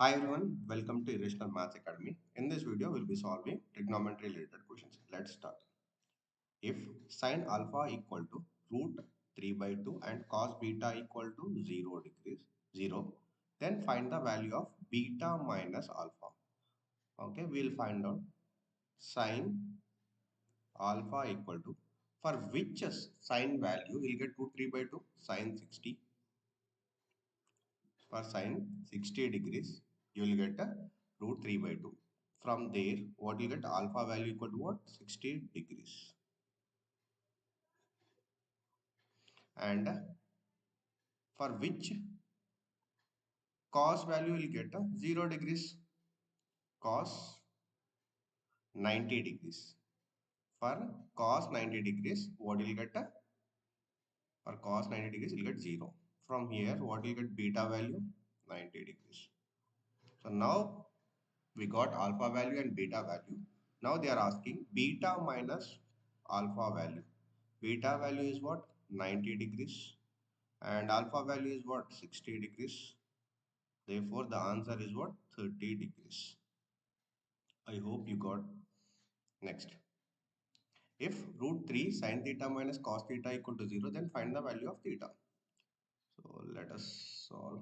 Hi everyone, welcome to Irrational Maths Academy. In this video, we'll be solving trigonometry related questions. Let's start. If sine alpha equal to root 3 by 2 and cos beta equal to 0, then find the value of beta minus alpha. Okay, we'll find out sine alpha equal to, for which sine value we'll get root 3 by 2, sine 60. For sine 60 degrees, you will get a root 3 by 2. From there, what you get alpha value equal to what? 60 degrees. And for which cos value will get a 0 degrees, cos 90 degrees. For cos 90 degrees, what will get a? For cos 90 degrees, you will get 0. From here, what will get beta value? 90 degrees. So now we got alpha value and beta value. Now they are asking beta minus alpha value. Beta value is what? 90 degrees. And alpha value is what? 60 degrees. Therefore, the answer is what? 30 degrees. I hope you got. Next. If root 3 sine theta minus cos theta equal to 0, then find the value of theta. So let us solve.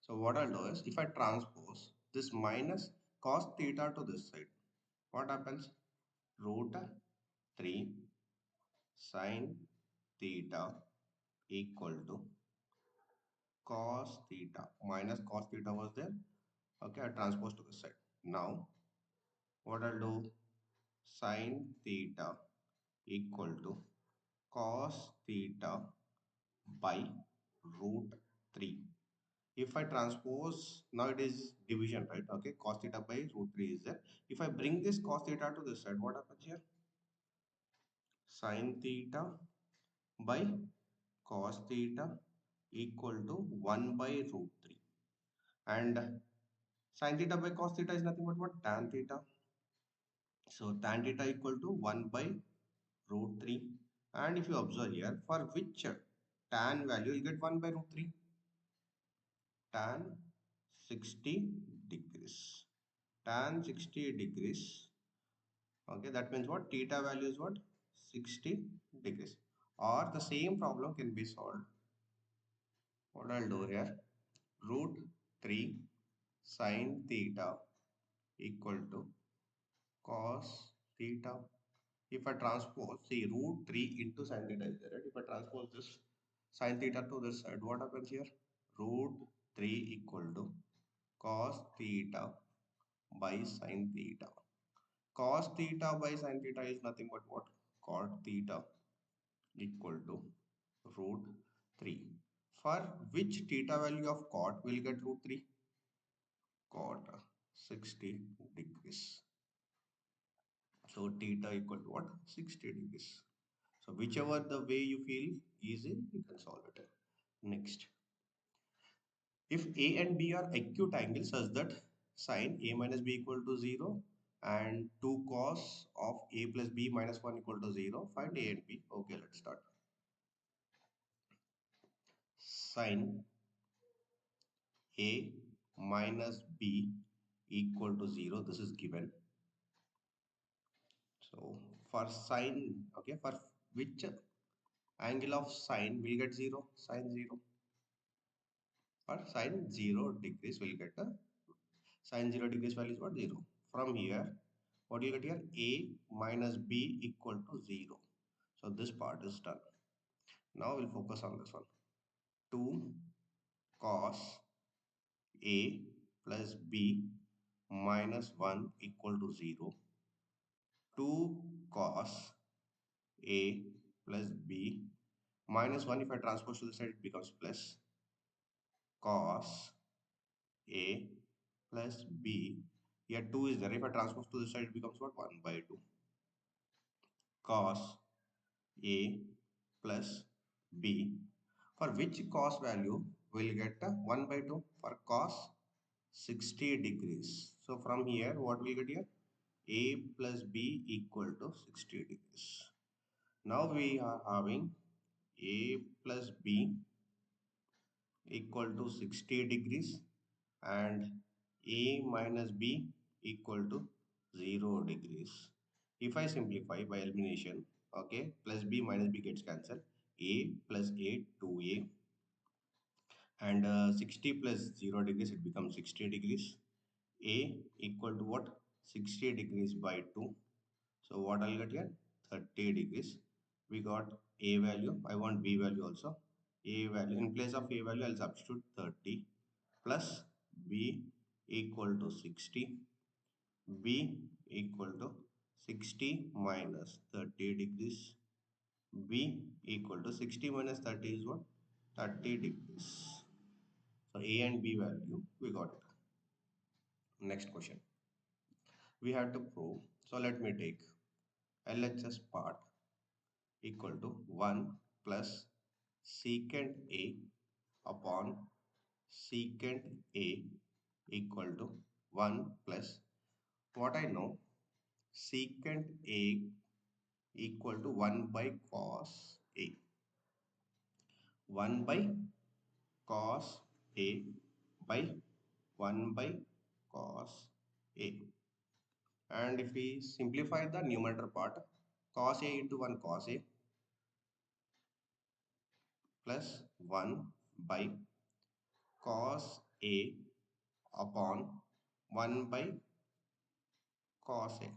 So what I'll do is, if I transpose this minus cos theta to this side, what happens? Root 3 sine theta equal to cos theta. Minus cos theta was there. Okay, I transpose to this side. Now, what I'll do? Sine theta equal to cos theta by root 3. If I transpose, now it is division, right? Okay, cos theta by root 3 is there. If I bring this cos theta to this side, what happens here? Sine theta by cos theta equal to 1 by root 3. And sin theta by cos theta is nothing but what? Tan theta. So tan theta equal to 1 by root 3. And if you observe here, for which tan value, you get 1 by root 3. Tan 60 degrees. Tan 60 degrees. Okay, that means what? Theta value is what? 60 degrees. Or the same problem can be solved. What I'll do here? Root 3 sine theta equal to cos theta. If I transpose, see, root 3 into sin theta is there, right? If I transpose this sin theta to this side, what happens here? Root 3 equal to cos theta by sin theta. Cos theta by sin theta is nothing but what? Cot theta equal to root 3. For which theta value of cot will get root 3? Cot 60 degrees. So theta equal to what? 60 degrees. So whichever the way you feel easy, you can solve it. Next. If A and B are acute angles such that sine A minus B equal to 0 and 2 cos of A plus B minus 1 equal to 0, find A and B. Okay, let's start. Sine A minus B equal to 0, this is given. So for sine, okay, for which angle of sine will get 0? Sine 0. For sine 0 degrees will get a sine 0 degrees value is what? 0. From here, what you get here? A minus B equal to 0. So this part is done. Now we'll focus on this one. 2 cos A plus B minus 1 equal to 0. 2 cos A plus B minus 1, if I transpose to the side, it becomes plus. Cos A plus B. Here 2 is there. If I transpose to the side, it becomes what? 1 by 2. Cos A plus B. For which cos value will get 1 by 2? For cos 60 degrees. So from here, what we get here? A plus B equal to 60 degrees. Now we are having A plus B equal to 60 degrees. and A minus B equal to 0 degrees. If I simplify by elimination, okay, plus B minus B gets cancelled. A plus A, 2A, and 60 plus 0 degrees, it becomes 60 degrees. A equal to what? 60 degrees by 2. So what I'll get here? 30 degrees. We got A value. I want B value also. A value, in place of A value, I'll substitute 30 plus B equal to 60. B equal to 60 minus 30 degrees. B equal to 60 minus 30 is what? 30 degrees. So A and B value, we got it. Next question. We have to prove. So let me take LHS part equal to 1 plus secant A upon secant A equal to 1 plus what I know, secant A equal to 1 by cos A. 1 by cos A by 1 by cos A. And if we simplify the numerator part, cos A into 1 cos A plus 1 by cos A upon 1 by cos A.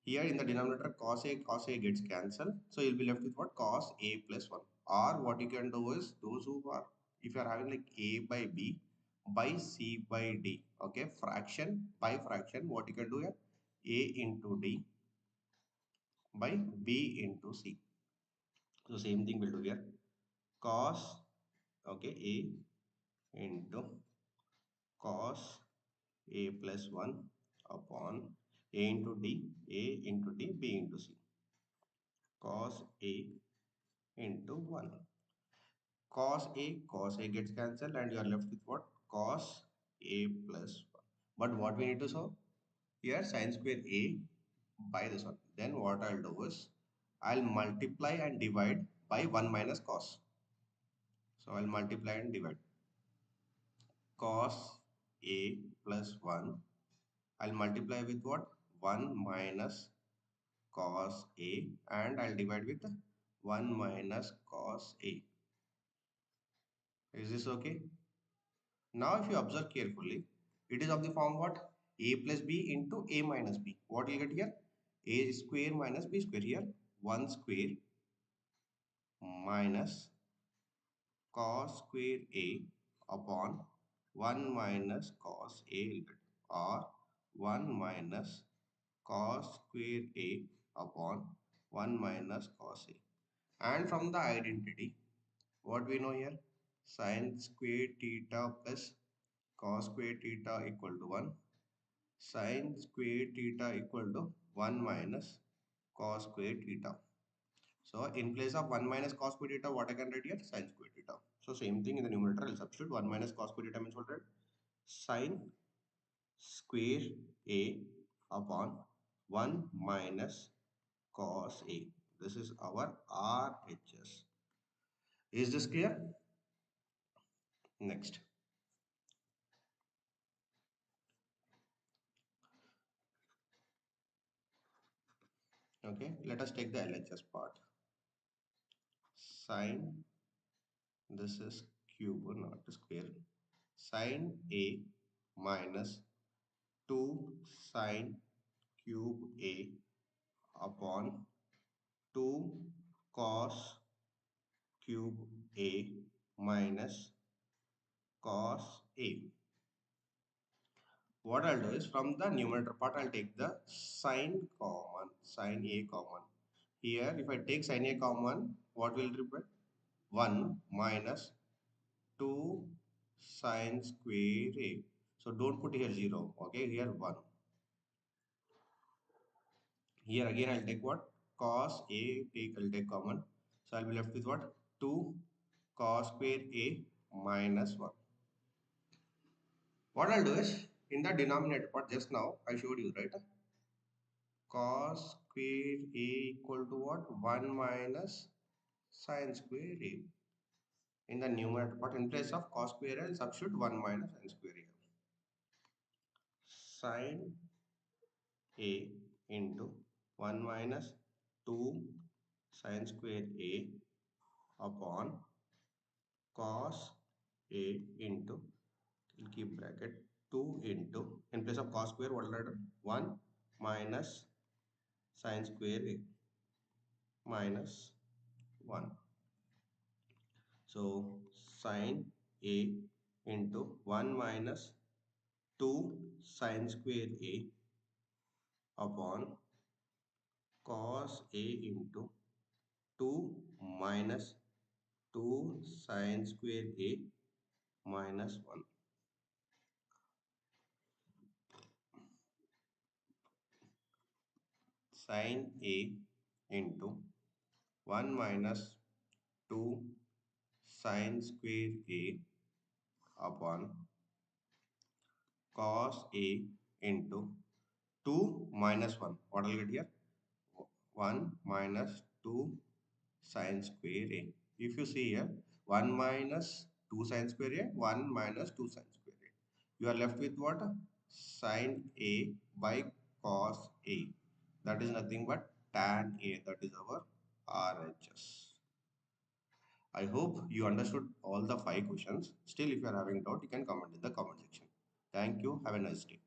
Here in the denominator, cos A gets cancelled. So you'll be left with what? Cos A plus 1. Or what you can do is, those who are, if you are having like A by B by C by D, okay, fraction by fraction, what you can do here? A into D by B into C. So same thing we'll do here. Cos, okay, A into cos A plus 1 upon A into D, A into D, B into C. Cos A into 1. Cos A gets cancelled and you are left with what? Cos A plus 1. But what we need to solve? Here sin square A by this one. Then what I'll do is, I'll multiply and divide by 1 minus cos. So I'll multiply and divide. Cos A plus 1. I'll multiply with what? 1 minus cos A, and I'll divide with 1 minus cos A. Is this okay? Now if you observe carefully, it is of the form what? A plus B into A minus B. What you get here? A square minus B square here. 1 square minus cos square A upon 1 minus cos A, or 1 minus cos square A upon 1 minus cos A. And from the identity, what we know here? Sin square theta plus cos square theta equal to 1. Sin square theta equal to 1 minus cos square theta. So in place of 1 minus cos square theta, what I can write here? Sin square theta. So same thing in the numerator, I'll substitute 1 minus cos square theta means what? Sin square A upon 1 minus cos A. This is our RHS. Is this clear? Next. Okay, let us take the LHS part. Sin, this is cube, not square. Sin A minus 2 sin cube A upon 2 cos cube A minus cos A. What I'll do is, from the numerator part, I'll take the sin common, sin A common. Here, if I take sin A common, what will remain? 1 minus 2 sin square A. So don't put here 0, okay? Here 1. Here again I'll take what? Cos A, I'll take common. So I'll be left with what? 2 cos square A minus 1. What I'll do is, in the denominator part just now, I showed you, right? Cos square A equal to what? 1 minus sin square A. in the numerator, but in place of cos square I'll substitute 1 minus sin square A. Sin A into 1 minus 2 sin square A upon cos A into, we'll keep bracket, 2 into, in place of cos square what will I do? 1 minus sin square A minus 1. So sin A into 1 minus 2 sin square A upon cos A into 2 minus 2 sin square A minus 1. Sin A into 1 minus 2 sin square A upon cos A into 2 minus 1. What will get here? 1 minus 2 sin square A. If you see here, 1 minus 2 sin square A, 1 minus 2 sin square A. You are left with what? Sin A by cos A. That is nothing but tan A. That is our RHS. I hope you understood all the 5 questions. Still, if you are having doubt, you can comment in the comment section. Thank you. Have a nice day.